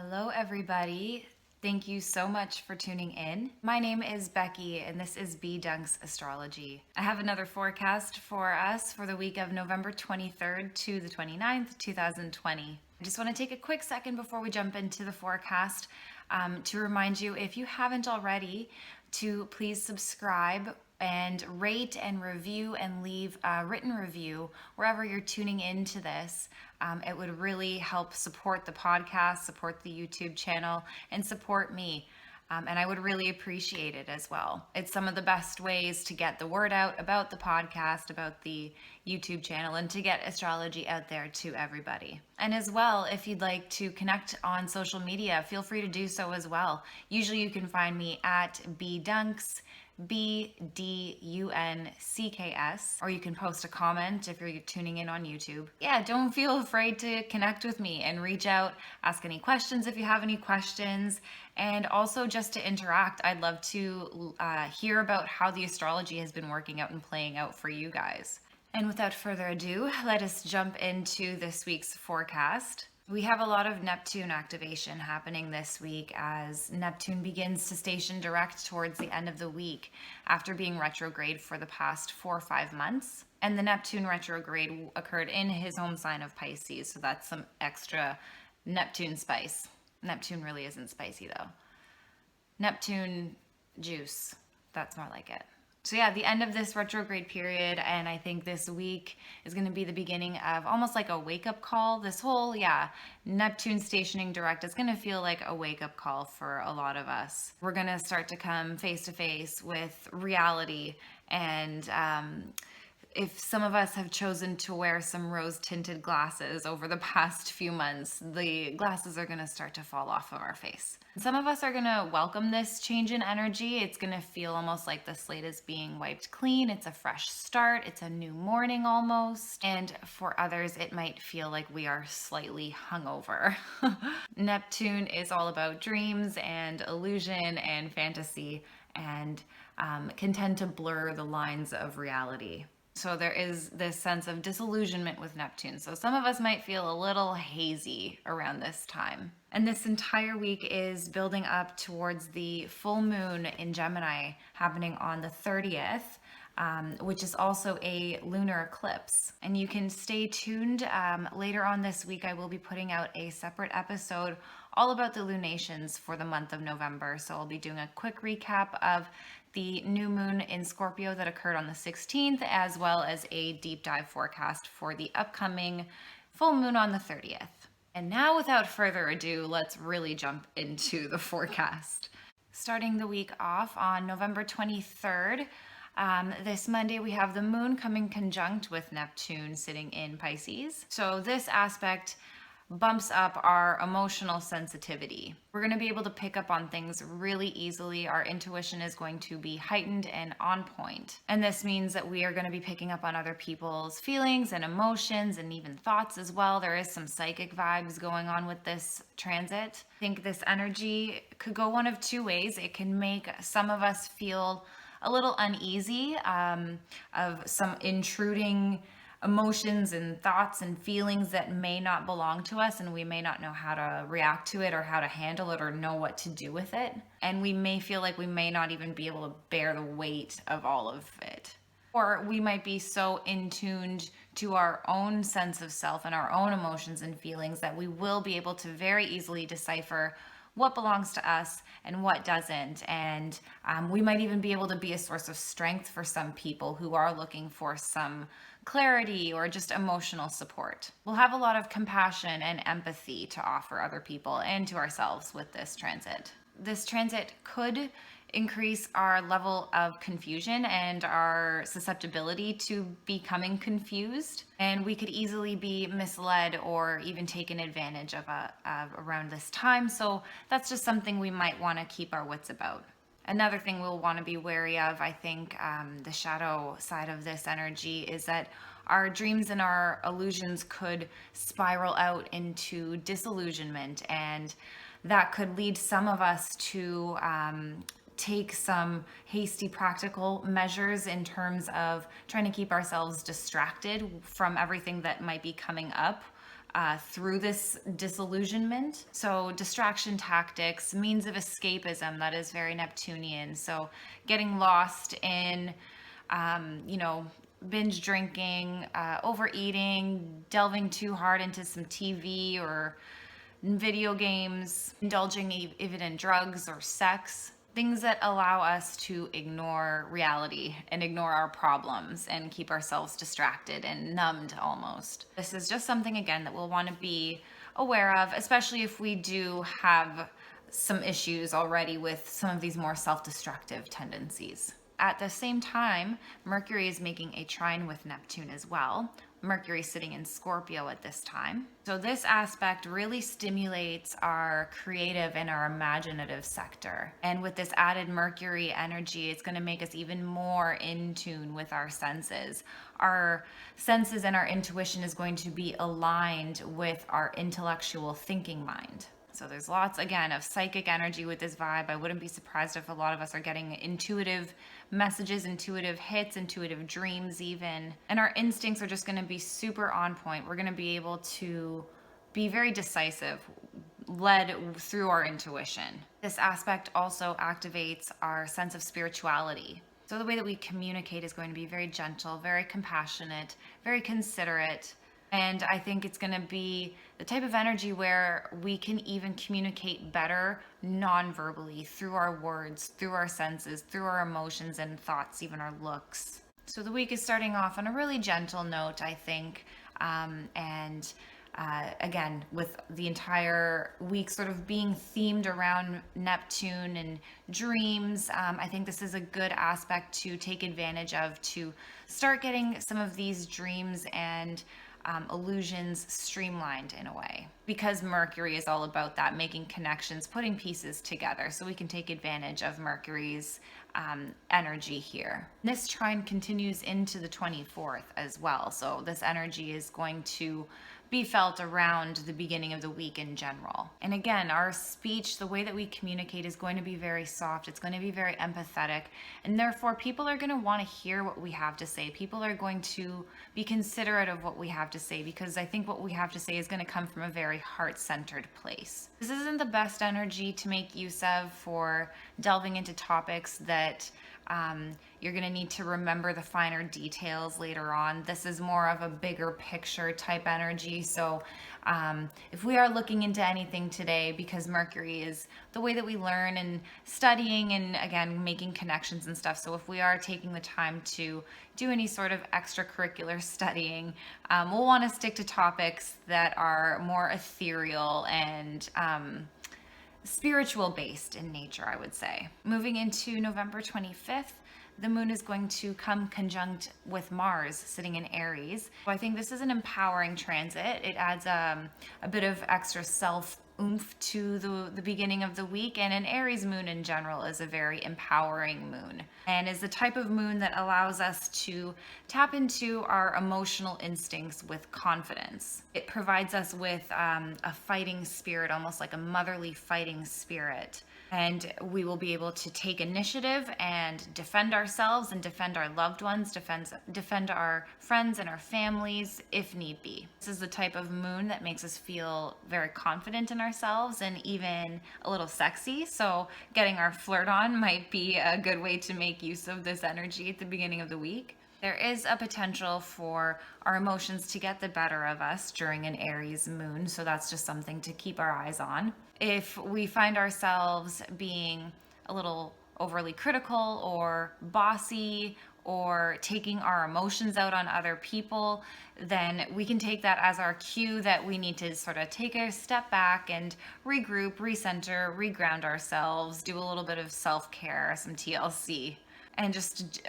Hello, everybody. Thank you so much for tuning in. My name is Becky, and this is B Dunk's Astrology. I have another forecast for us for the week of November 23rd to the 29th, 2020. I just want to take a quick second before we jump into the forecast to remind you, if you haven't already, to please subscribe and rate and review and leave a written review wherever you're tuning into this. It would really help support the podcast, support the YouTube channel, and support me. And I would really appreciate it as well. It's some of the best ways to get the word out about the podcast, about the YouTube channel, and to get astrology out there to everybody. And as well, if you'd like to connect on social media, feel free to do so as well. Usually you can find me at bdunks, BDUNCKS, or you can post a comment if you're tuning in on YouTube. Yeah, don't feel afraid to connect with me and reach out, ask any questions if you have any questions, and also just to interact. I'd love to hear about how the astrology has been working out and playing out for you guys. And without further ado, let us jump into this week's forecast. We have a lot of Neptune activation happening this week as Neptune begins to station direct towards the end of the week after being retrograde for the past 4 or 5 months. And the Neptune retrograde occurred in his home sign of Pisces, so that's some extra Neptune spice. Neptune really isn't spicy though. Neptune juice, that's more like it. So yeah, the end of this retrograde period, and I think this week is going to be the beginning of almost like a wake-up call. This whole, Neptune stationing direct is going to feel like a wake-up call for a lot of us. We're going to start to come face-to-face with reality, and if some of us have chosen to wear some rose-tinted glasses over the past few months, the glasses are going to start to fall off of our face. Some of us are going to welcome this change in energy. It's going to feel almost like the slate is being wiped clean. It's a fresh start. It's a new morning almost. And for others, it might feel like we are slightly hungover. Neptune is all about dreams and illusion and fantasy, and can tend to blur the lines of reality. So there is this sense of disillusionment with Neptune. So some of us might feel a little hazy around this time. And this entire week is building up towards the full moon in Gemini happening on the 30th, which is also a lunar eclipse. And you can stay tuned. Later on this week, I will be putting out a separate episode all about the lunations for the month of November. So I'll be doing a quick recap of the new moon in Scorpio that occurred on the 16th, as well as a deep dive forecast for the upcoming full moon on the 30th. And now, without further ado, let's really jump into the forecast. Starting the week off on November 23rd, this Monday, we have the moon coming conjunct with Neptune sitting in Pisces. So this aspect bumps up our emotional sensitivity. We're going to be able to pick up on things really easily. Our intuition is going to be heightened and on point. And this means that we are going to be picking up on other people's feelings and emotions and even thoughts as well. There is some psychic vibes going on with this transit. I think this energy could go one of two ways. It can make some of us feel a little uneasy of some intruding emotions and thoughts and feelings that may not belong to us, and we may not know how to react to it or how to handle it or know what to do with it. And we may feel like we may not even be able to bear the weight of all of it. Or we might be so in tuned to our own sense of self and our own emotions and feelings that we will be able to very easily decipher what belongs to us and what doesn't. And we might even be able to be a source of strength for some people who are looking for some clarity or just emotional support. We'll have a lot of compassion and empathy to offer other people and to ourselves with this transit. This transit could increase our level of confusion and our susceptibility to becoming confused, and we could easily be misled or even taken advantage of around this time. So that's just something we might want to keep our wits about. Another thing we'll want to be wary of, I think, the shadow side of this energy is that our dreams and our illusions could spiral out into disillusionment, and that could lead some of us to take some hasty practical measures in terms of trying to keep ourselves distracted from everything that might be coming up through this disillusionment. So, distraction tactics, means of escapism, that is very Neptunian. So, getting lost in, you know, binge drinking, overeating, delving too hard into some TV or video games, indulging even in drugs or sex, things that allow us to ignore reality and ignore our problems and keep ourselves distracted and numbed almost. This is just something, again, that we'll want to be aware of, especially if we do have some issues already with some of these more self-destructive tendencies. At the same time, Mercury is making a trine with Neptune as well. Mercury sitting in Scorpio at this time. So this aspect really stimulates our creative and our imaginative sector. And with this added Mercury energy, it's going to make us even more in tune with our senses. Our senses and our intuition is going to be aligned with our intellectual thinking mind. So there's lots, again, of psychic energy with this vibe. I wouldn't be surprised if a lot of us are getting intuitive messages, intuitive hits, intuitive dreams even. And our instincts are just going to be super on point. We're going to be able to be very decisive, led through our intuition. This aspect also activates our sense of spirituality. So the way that we communicate is going to be very gentle, very compassionate, very considerate. And I think it's going to be the type of energy where we can even communicate better non-verbally through our words, through our senses, through our emotions and thoughts, even our looks. So the week is starting off on a really gentle note, I think. Again, with the entire week sort of being themed around Neptune and dreams, I think this is a good aspect to take advantage of to start getting some of these dreams and illusions streamlined in a way, because Mercury is all about that, making connections, putting pieces together, so we can take advantage of Mercury's energy here. This trine continues into the 24th as well, so this energy is going to be felt around the beginning of the week in general. And again, our speech, the way that we communicate, is going to be very soft. It's going to be very empathetic. And therefore, people are going to want to hear what we have to say. People are going to be considerate of what we have to say, because I think what we have to say is going to come from a very heart-centered place. This isn't the best energy to make use of for delving into topics that you're going to need to remember the finer details later on. This is more of a bigger picture type energy. So if we are looking into anything today, because Mercury is the way that we learn and studying and, again, making connections and stuff. So if we are taking the time to do any sort of extracurricular studying, we'll want to stick to topics that are more ethereal and spiritual based in nature, I would say. Moving into November 25th, the moon is going to come conjunct with Mars sitting in Aries. So I think this is an empowering transit. It adds a bit of extra self oomph to the beginning of the week, and an Aries moon in general is a very empowering moon and is the type of moon that allows us to tap into our emotional instincts with confidence. It provides us with a fighting spirit, almost like a motherly fighting spirit. And we will be able to take initiative and defend ourselves and defend our loved ones, defend our friends and our families if need be. This is the type of moon that makes us feel very confident in ourselves and even a little sexy. So getting our flirt on might be a good way to make use of this energy at the beginning of the week. There is a potential for our emotions to get the better of us during an Aries moon, so that's just something to keep our eyes on. If we find ourselves being a little overly critical or bossy or taking our emotions out on other people, then we can take that as our cue that we need to sort of take a step back and regroup, recenter, reground ourselves, do a little bit of self-care, some TLC. And just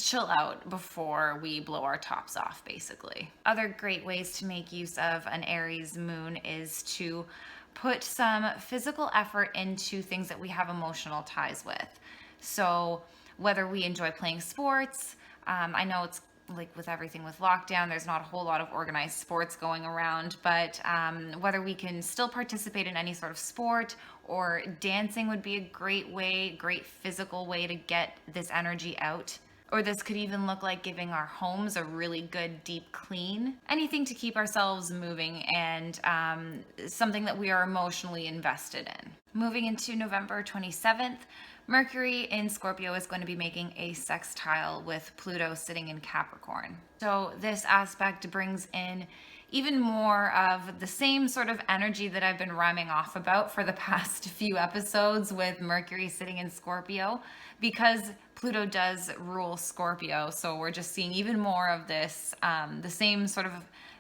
chill out before we blow our tops off, basically. Other great ways to make use of an Aries moon is to put some physical effort into things that we have emotional ties with. So whether we enjoy playing sports, I know it's like with everything with lockdown, there's not a whole lot of organized sports going around, but whether we can still participate in any sort of sport, or dancing would be a great physical way to get this energy out. Or this could even look like giving our homes a really good deep clean. Anything to keep ourselves moving and something that we are emotionally invested in. Moving into November 27th, Mercury in Scorpio is going to be making a sextile with Pluto sitting in Capricorn. So this aspect brings in even more of the same sort of energy that I've been rhyming off about for the past few episodes with Mercury sitting in Scorpio, because Pluto does rule Scorpio. So we're just seeing even more of this, the same sort of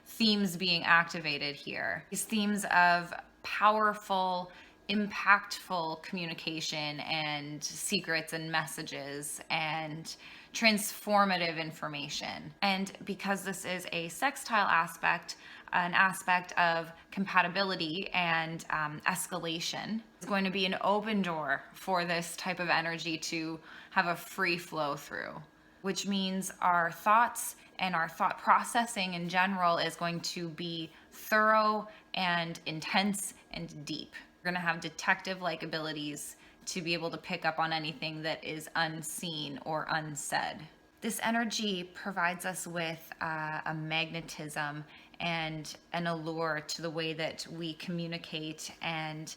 themes being activated here. These themes of powerful, impactful communication and secrets and messages and transformative information. And because this is a sextile aspect, an aspect of compatibility and escalation, is going to be an open door for this type of energy to have a free flow through, which means our thoughts and our thought processing in general is going to be thorough and intense and deep. We're going to have detective-like abilities to be able to pick up on anything that is unseen or unsaid. This energy provides us with a magnetism and an allure to the way that we communicate, and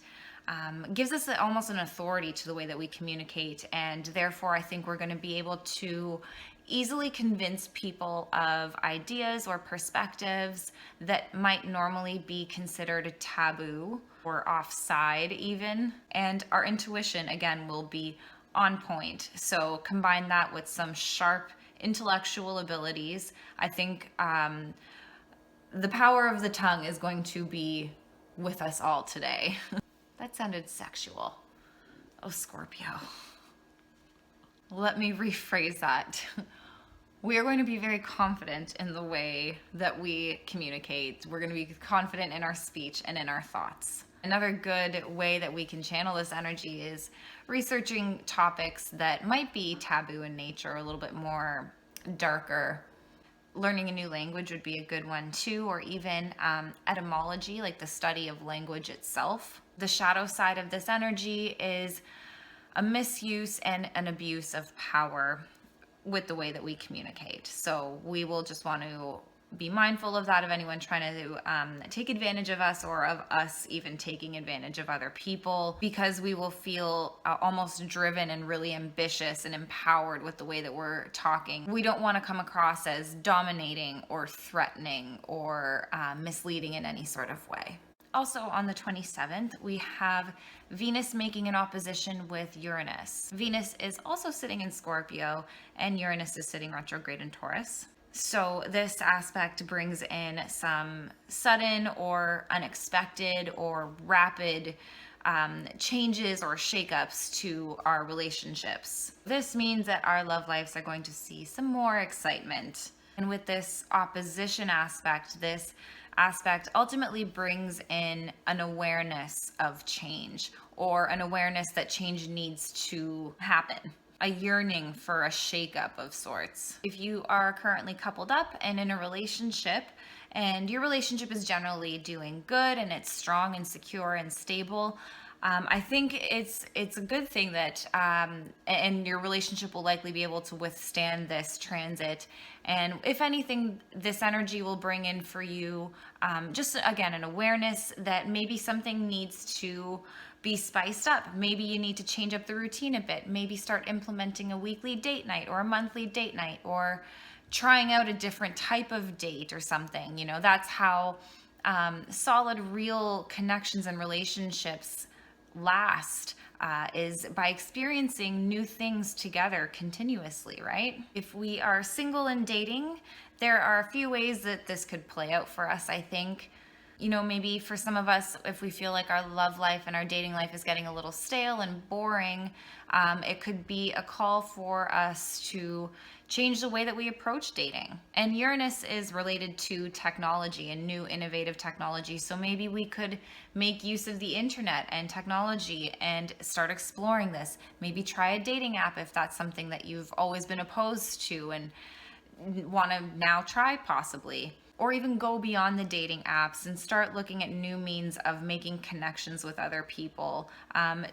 gives us almost an authority to the way that we communicate. And therefore, I think we're going to be able to easily convince people of ideas or perspectives that might normally be considered taboo or offside even. And our intuition, again, will be on point. So combine that with some sharp intellectual abilities. I think the power of the tongue is going to be with us all today. That sounded sexual. Oh, Scorpio. Let me rephrase that. We are going to be very confident in the way that we communicate. We're going to be confident in our speech and in our thoughts. Another good way that we can channel this energy is researching topics that might be taboo in nature, a little bit more darker. Learning a new language would be a good one too, or even etymology, like the study of language itself. The shadow side of this energy is a misuse and an abuse of power with the way that we communicate. So we will just want to be mindful of that, of anyone trying to take advantage of us, or of us even taking advantage of other people, because we will feel almost driven and really ambitious and empowered with the way that we're talking. We don't want to come across as dominating or threatening or misleading in any sort of way. Also on the 27th, we have Venus making an opposition with Uranus. Venus is also sitting in Scorpio, and Uranus is sitting retrograde in Taurus. So this aspect brings in some sudden or unexpected or rapid changes or shakeups to our relationships. This means that our love lives are going to see some more excitement. And with this opposition aspect, this aspect ultimately brings in an awareness of change, or an awareness that change needs to happen. A yearning for a shakeup of sorts. If you are currently coupled up and in a relationship, and your relationship is generally doing good and it's strong and secure and stable, I think it's a good thing that, and your relationship will likely be able to withstand this transit. And if anything, this energy will bring in for you, just again, an awareness that maybe something needs to be spiced up. Maybe you need to change up the routine a bit. Maybe start implementing a weekly date night or a monthly date night, or trying out a different type of date or something. You know, that's how solid, real connections and relationships last, is by experiencing new things together continuously, right? If we are single and dating, there are a few ways that this could play out for us, I think. You know, maybe for some of us, if we feel like our love life and our dating life is getting a little stale and boring, it could be a call for us to change the way that we approach dating. And Uranus is related to technology and new innovative technology. So maybe we could make use of the internet and technology and start exploring this. Maybe try a dating app if that's something that you've always been opposed to and want to now try possibly. or even go beyond the dating apps and start looking at new means of making connections with other people,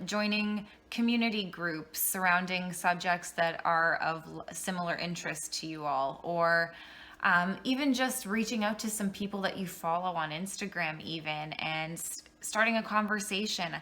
joining community groups surrounding subjects that are of similar interest to you all, or even just reaching out to some people that you follow on Instagram even and starting a conversation.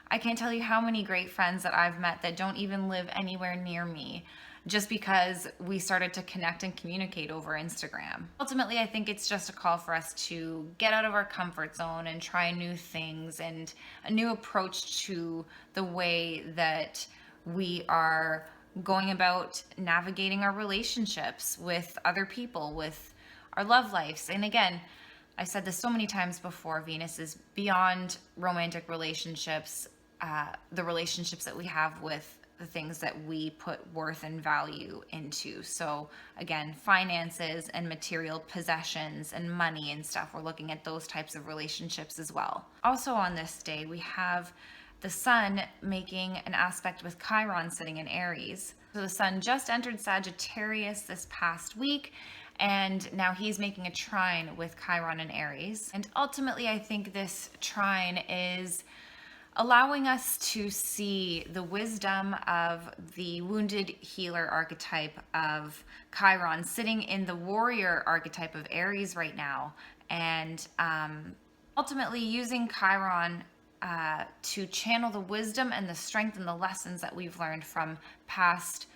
I can't tell you how many great friends that I've met that don't even live anywhere near me, just because we started to connect and communicate over Instagram. Ultimately, I think it's just a call for us to get out of our comfort zone and try new things and a new approach to the way that we are going about navigating our relationships with other people, with our love lives. And again, I said this so many times before, Venus is beyond romantic relationships, the relationships that we have with the things that we put worth and value into. So again, finances and material possessions and money and stuff, we're looking at those types of relationships as well. Also on this day, we have the sun making an aspect with Chiron sitting in Aries. So the sun just entered Sagittarius this past week, and now he's making a trine with Chiron in Aries. And ultimately, I think this trine is allowing us to see the wisdom of the wounded healer archetype of Chiron sitting in the warrior archetype of Aries right now, and ultimately using Chiron to channel the wisdom and the strength and the lessons that we've learned from past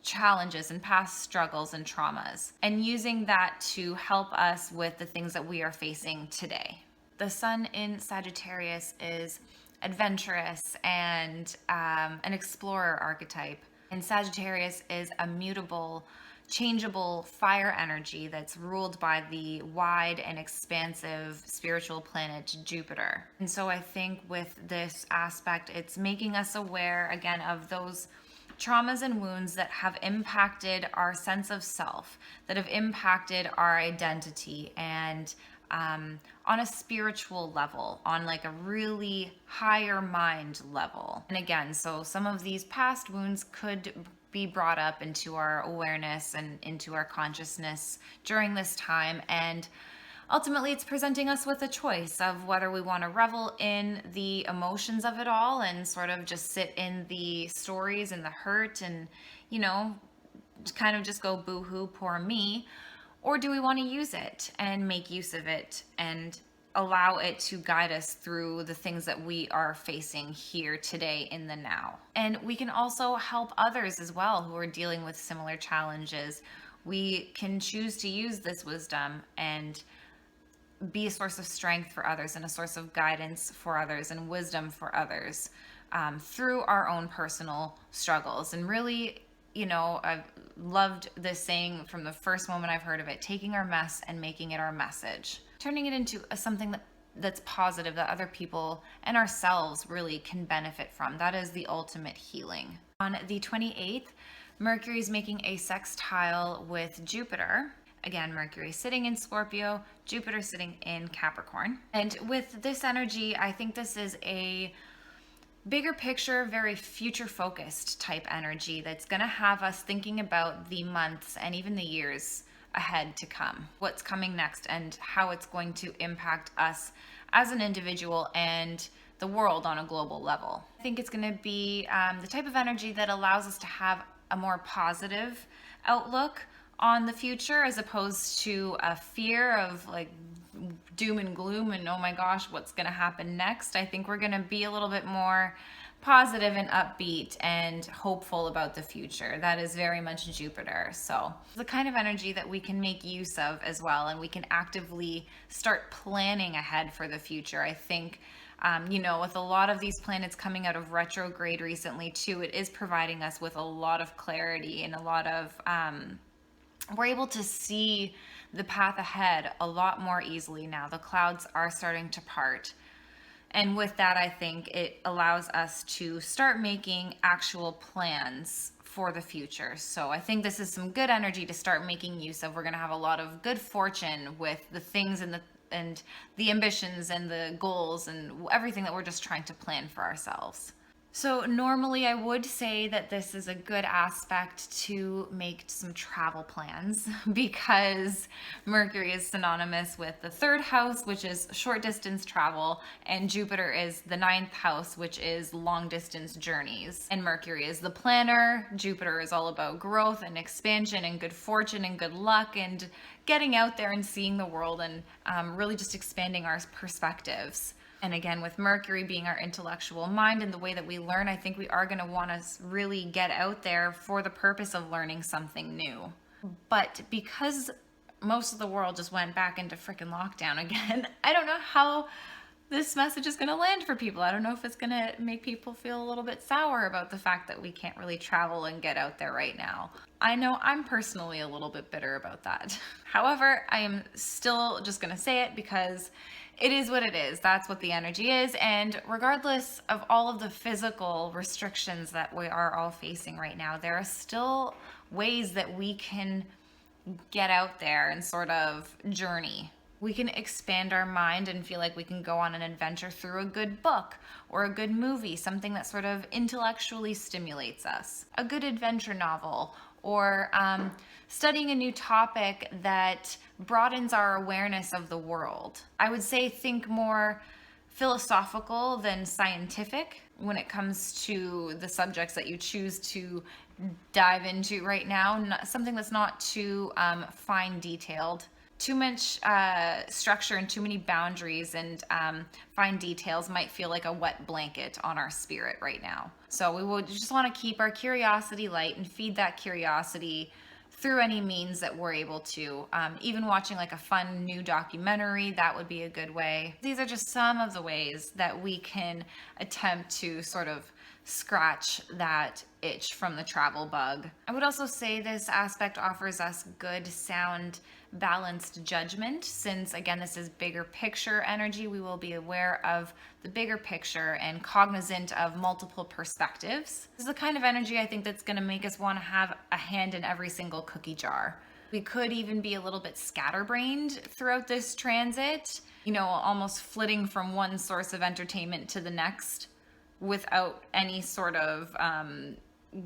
challenges and past struggles and traumas, and using that to help us with the things that we are facing today. The sun in Sagittarius is adventurous and an explorer archetype. And Sagittarius is a mutable, changeable fire energy that's ruled by the wide and expansive spiritual planet Jupiter. And so I think with this aspect, it's making us aware again of those traumas and wounds that have impacted our sense of self, that have impacted our identity, and on a spiritual level, on like a really higher mind level. And again, so some of these past wounds could be brought up into our awareness and into our consciousness during this time. And ultimately, it's presenting us with a choice of whether we want to revel in the emotions of it all and sort of just sit in the stories and the hurt and, you know, kind of just go boo-hoo, poor me. Or do we want to use it and make use of it and allow it to guide us through the things that we are facing here today in the now? And we can also help others as well who are dealing with similar challenges. We can choose to use this wisdom and be a source of strength for others and a source of guidance for others and wisdom for others through our own personal struggles. And really, you know, I've loved this saying from the first moment I've heard of it: taking our mess and making it our message, turning it into something that's positive that other people and ourselves really can benefit from. That is the ultimate healing. On the 28th, Mercury is making a sextile with Jupiter. Again, Mercury sitting in Scorpio, Jupiter sitting in Capricorn. And with this energy, I think this is a bigger picture, very future focused type energy that's going to have us thinking about the months and even the years ahead to come, what's coming next, and how it's going to impact us as an individual and the world on a global level. I think it's going to be the type of energy that allows us to have a more positive outlook on the future, as opposed to a fear of like doom and gloom and oh my gosh, what's going to happen next. I think we're going to be a little bit more positive and upbeat and hopeful about the future. That is very much Jupiter. So the kind of energy that we can make use of as well, and we can actively start planning ahead for the future. I think you know, with a lot of these planets coming out of retrograde recently too, it is providing us with a lot of clarity and a lot of we're able to see the path ahead a lot more easily now. The clouds are starting to part. And with that, I think it allows us to start making actual plans for the future. So I think this is some good energy to start making use of. We're going to have a lot of good fortune with the things and the ambitions and the goals and everything that we're just trying to plan for ourselves. So normally I would say that this is a good aspect to make some travel plans because Mercury is synonymous with the third house, which is short distance travel, and Jupiter is the ninth house, which is long distance journeys. And Mercury is the planner. Jupiter is all about growth and expansion and good fortune and good luck and getting out there and seeing the world and really just expanding our perspectives. And again, with Mercury being our intellectual mind and the way that we learn, I think we are going to want to really get out there for the purpose of learning something new. But because most of the world just went back into freaking lockdown again, I don't know how this message is going to land for people. I don't know if it's going to make people feel a little bit sour about the fact that we can't really travel and get out there right now. I know I'm personally a little bit bitter about that. However, I am still just going to say it because it is what it is. That's what the energy is. And regardless of all of the physical restrictions that we are all facing right now, there are still ways that we can get out there and sort of journey. We can expand our mind and feel like we can go on an adventure through a good book or a good movie, something that sort of intellectually stimulates us, a good adventure novel, or studying a new topic that broadens our awareness of the world. I would say think more philosophical than scientific when it comes to the subjects that you choose to dive into right now. Something that's not too fine detailed. Too much structure and too many boundaries and fine details might feel like a wet blanket on our spirit right now. So we would just want to keep our curiosity light and feed that curiosity through any means that we're able to. Even watching like a fun new documentary, that would be a good way. These are just some of the ways that we can attempt to sort of scratch that itch from the travel bug. I would also say this aspect offers us good, sound, balanced judgment, since again this is bigger picture energy. We will be aware of the bigger picture and cognizant of multiple perspectives. This is the kind of energy I think that's going to make us want to have a hand in every single cookie jar. We could even be a little bit scatterbrained throughout this transit, almost flitting from one source of entertainment to the next without any sort of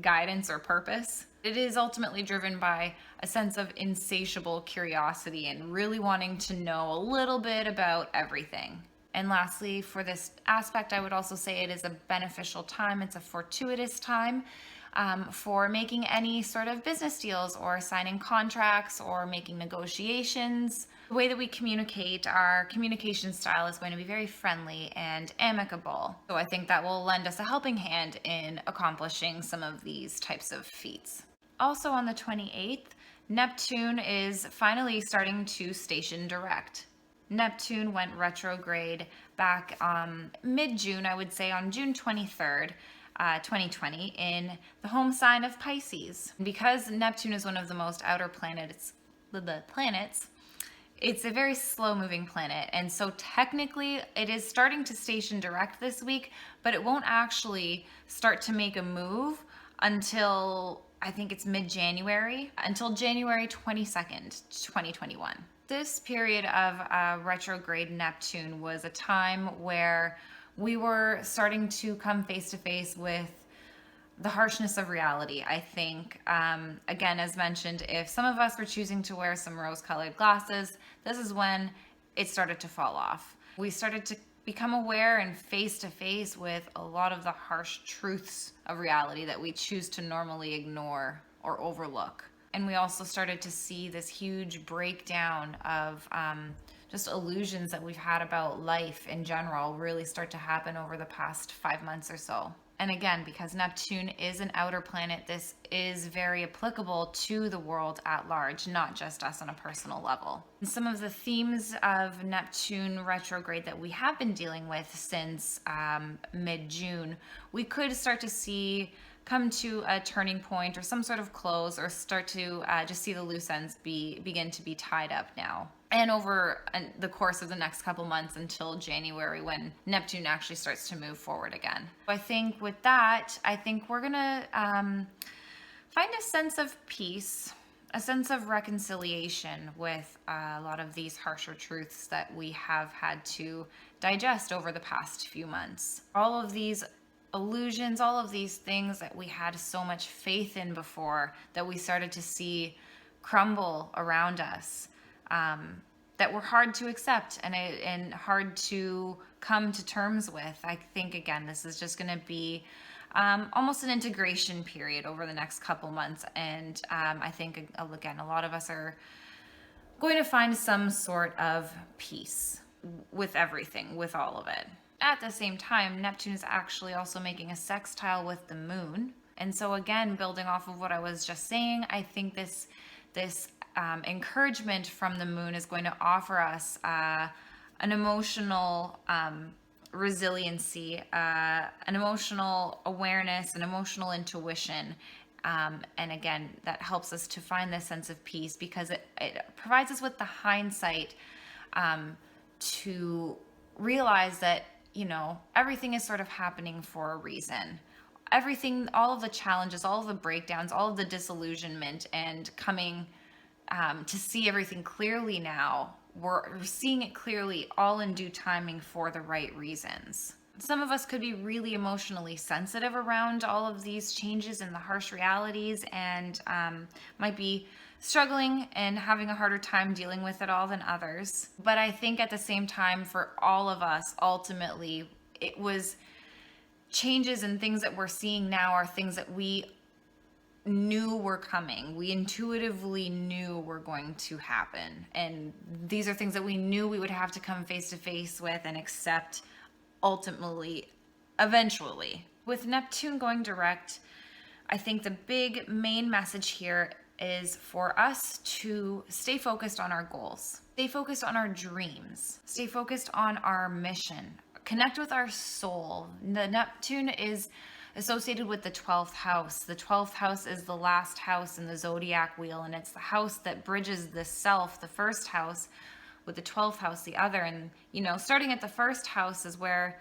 guidance or purpose. It is ultimately driven by a sense of insatiable curiosity and really wanting to know a little bit about everything. And lastly, for this aspect, I would also say it is a beneficial time. It's a fortuitous time for making any sort of business deals or signing contracts or making negotiations. The way that we communicate, our communication style is going to be very friendly and amicable. So I think that will lend us a helping hand in accomplishing some of these types of feats. Also on the 28th, Neptune is finally starting to station direct. Neptune went retrograde back mid-June, I would say on June 23rd, 2020, in the home sign of Pisces. Because Neptune is one of the most outer planets, it's a very slow moving planet. And so technically it is starting to station direct this week, but it won't actually start to make a move until I think it's mid-January, until January 22nd, 2021. This period of retrograde Neptune was a time where we were starting to come face to face with the harshness of reality. I think, again, as mentioned, if some of us were choosing to wear some rose-colored glasses, this is when it started to fall off. We started to become aware and face to face with a lot of the harsh truths of reality that we choose to normally ignore or overlook. And we also started to see this huge breakdown of just illusions that we've had about life in general really start to happen over the past 5 months or so. And again, because Neptune is an outer planet, this is very applicable to the world at large, not just us on a personal level. And some of the themes of Neptune retrograde that we have been dealing with since mid-June, we could start to see come to a turning point or some sort of close, or start to just see the loose ends begin to be tied up now. And over the course of the next couple months until January, when Neptune actually starts to move forward again. I think with that, I think we're gonna find a sense of peace, a sense of reconciliation with a lot of these harsher truths that we have had to digest over the past few months. All of these illusions, all of these things that we had so much faith in before, that we started to see crumble around us, that were hard to accept and hard to come to terms with. I think, again, this is just going to be almost an integration period over the next couple months. And I think, again, a lot of us are going to find some sort of peace with everything, with all of it. At the same time, Neptune is actually also making a sextile with the moon. And so again, building off of what I was just saying, I think this encouragement from the moon is going to offer us an emotional resiliency, an emotional awareness, an emotional intuition. And again, that helps us to find this sense of peace, because it provides us with the hindsight to realize that, everything is sort of happening for a reason. Everything, all of the challenges, all of the breakdowns, all of the disillusionment, and coming to see everything clearly now, we're seeing it clearly, all in due timing for the right reasons. Some of us could be really emotionally sensitive around all of these changes and the harsh realities, and might be struggling and having a harder time dealing with it all than others. But I think at the same time, for all of us, ultimately, it was changes and things that we're seeing now are things that we knew were coming. We intuitively knew were going to happen. And these are things that we knew we would have to come face to face with and accept ultimately, eventually. With Neptune going direct, I think the big main message here is for us to stay focused on our goals, stay focused on our dreams, stay focused on our mission, connect with our soul. The Neptune is associated with the 12th house. The 12th house is the last house in the zodiac wheel, and it's the house that bridges the self, the first house, with the 12th house, the other. And, starting at the first house is where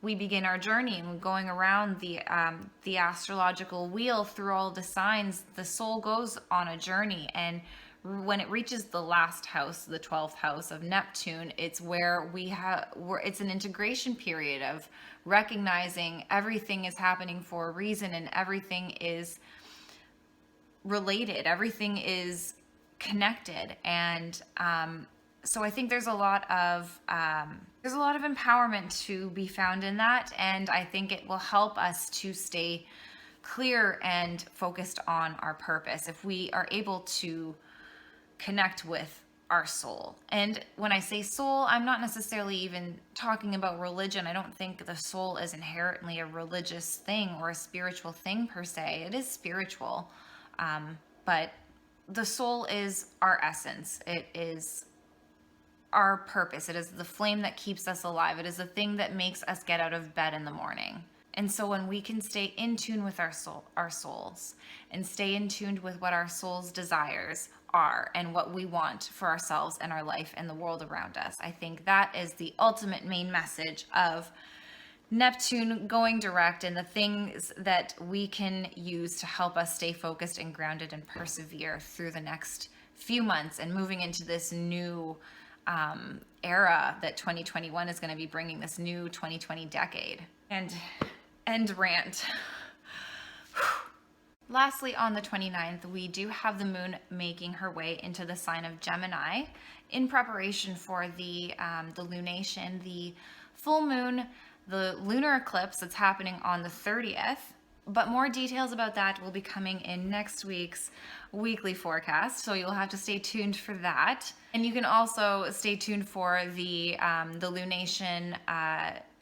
we begin our journey, and going around the astrological wheel through all the signs. The soul goes on a journey, and when it reaches the last house, the 12th house of Neptune, it's where it's an integration period of recognizing everything is happening for a reason, and everything is related, everything is connected. And so I think there's a lot of empowerment to be found in that, and I think it will help us to stay clear and focused on our purpose if we are able to connect with our soul. And when I say soul, I'm not necessarily even talking about religion. I don't think the soul is inherently a religious thing or a spiritual thing per se. It is spiritual, but the soul is our essence. It is our purpose. It is the flame that keeps us alive. It is the thing that makes us get out of bed in the morning. And so when we can stay in tune with our souls, and stay in tune with what our soul's desires are and what we want for ourselves and our life and the world around us, I think that is the ultimate main message of Neptune going direct, and the things that we can use to help us stay focused and grounded and persevere through the next few months, and moving into this new era that 2021 is going to be bringing, this new 2020 decade. And end rant. Lastly, on the 29th, we do have the moon making her way into the sign of Gemini in preparation for the lunation, the full moon, the lunar eclipse that's happening on the 30th. But more details about that will be coming in next week's weekly forecast, so you'll have to stay tuned for that. And you can also stay tuned for the lunation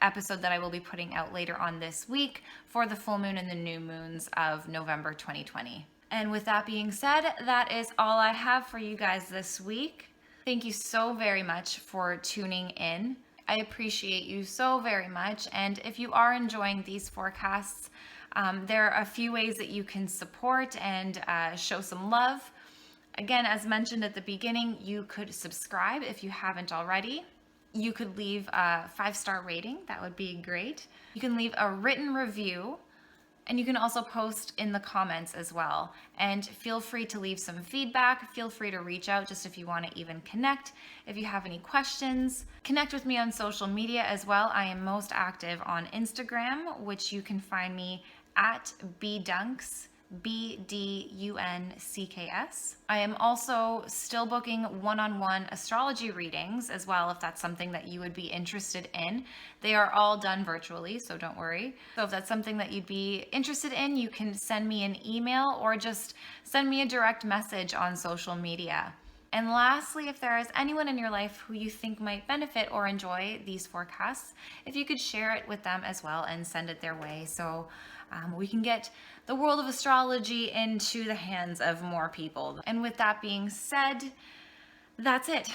episode that I will be putting out later on this week for the full moon and the new moons of November 2020. And with that being said, that is all I have for you guys this week. Thank you so very much for tuning in. I appreciate you so very much. And if you are enjoying these forecasts, there are a few ways that you can support and show some love. Again, as mentioned at the beginning, you could subscribe if you haven't already. You could leave a 5-star rating. That would be great. You can leave a written review And you can also post in the comments as well. And feel free to leave some feedback. Feel free to reach out just if you want to even connect. If you have any questions, connect with me on social media as well. I am most active on Instagram, which you can find me at bdunks. BDUNCKS. I am also still booking one-on-one astrology readings as well, if that's something that you would be interested in. They are all done virtually, so don't worry. So if that's something that you'd be interested in, you can send me an email or just send me a direct message on social media. And lastly, if there is anyone in your life who you think might benefit or enjoy these forecasts, if you could share it with them as well and send it their way, so we can get the world of astrology into the hands of more people. And with that being said, that's it.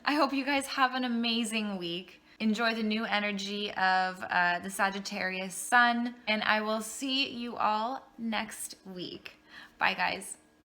I hope you guys have an amazing week. Enjoy the new energy of the Sagittarius sun, and I will see you all next week. Bye, guys.